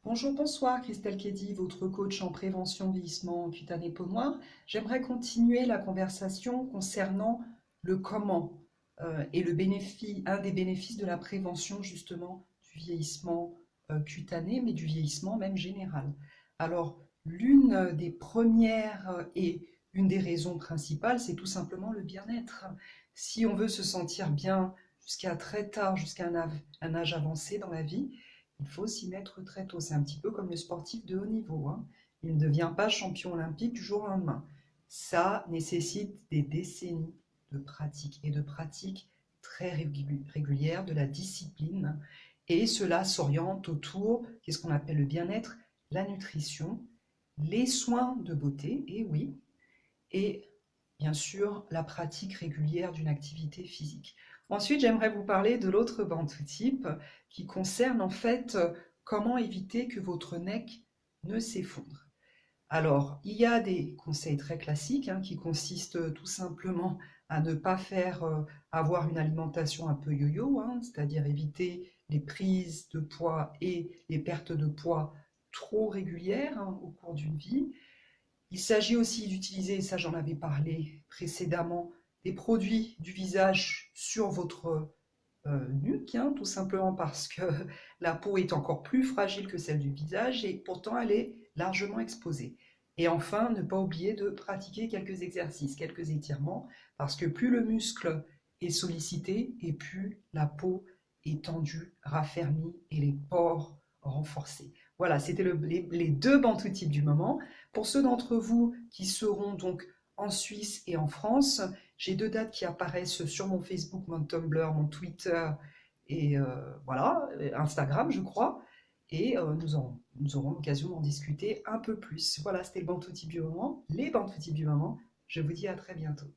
Bonjour, bonsoir, Christelle Kedy, votre coach en prévention vieillissement cutané peau noire. J'aimerais continuer la conversation concernant le comment et le bénéfice, un des bénéfices de la prévention justement du vieillissement cutané, mais du vieillissement même général. Alors, l'une des premières et une des raisons principales, c'est tout simplement le bien-être. Si on veut se sentir bien jusqu'à très tard, jusqu'à un âge avancé dans la vie, il faut s'y mettre très tôt. C'est un petit peu comme le sportif de haut niveau, hein. Il ne devient pas champion olympique du jour au lendemain. Ça nécessite des décennies de pratique et de pratique très régulière, de la discipline. Et cela s'oriente autour, qu'est-ce qu'on appelle le bien-être, la nutrition, les soins de beauté, et oui, et bien sûr la pratique régulière d'une activité physique. Ensuite, j'aimerais vous parler de l'autre bantou-type qui concerne en fait comment éviter que votre neck ne s'effondre. Alors, il y a des conseils très classiques qui consistent tout simplement à ne pas avoir une alimentation un peu yo-yo, c'est-à-dire éviter les prises de poids et les pertes de poids trop régulières au cours d'une vie. Il s'agit aussi d'utiliser, ça j'en avais parlé précédemment, des produits du visage sur votre nuque, tout simplement parce que la peau est encore plus fragile que celle du visage et pourtant elle est largement exposée. Et enfin, ne pas oublier de pratiquer quelques exercices, quelques étirements, parce que plus le muscle est sollicité et plus la peau est tendue, raffermie et les pores renforcés. Voilà, c'était les deux bantou-types du moment. Pour ceux d'entre vous qui seront donc en Suisse et en France, j'ai deux dates qui apparaissent sur mon Facebook, mon Tumblr, mon Twitter et voilà, Instagram, je crois. Et nous aurons l'occasion d'en discuter un peu plus. Voilà, c'était le bantou type du moment, les bantous types du moment. Je vous dis à très bientôt.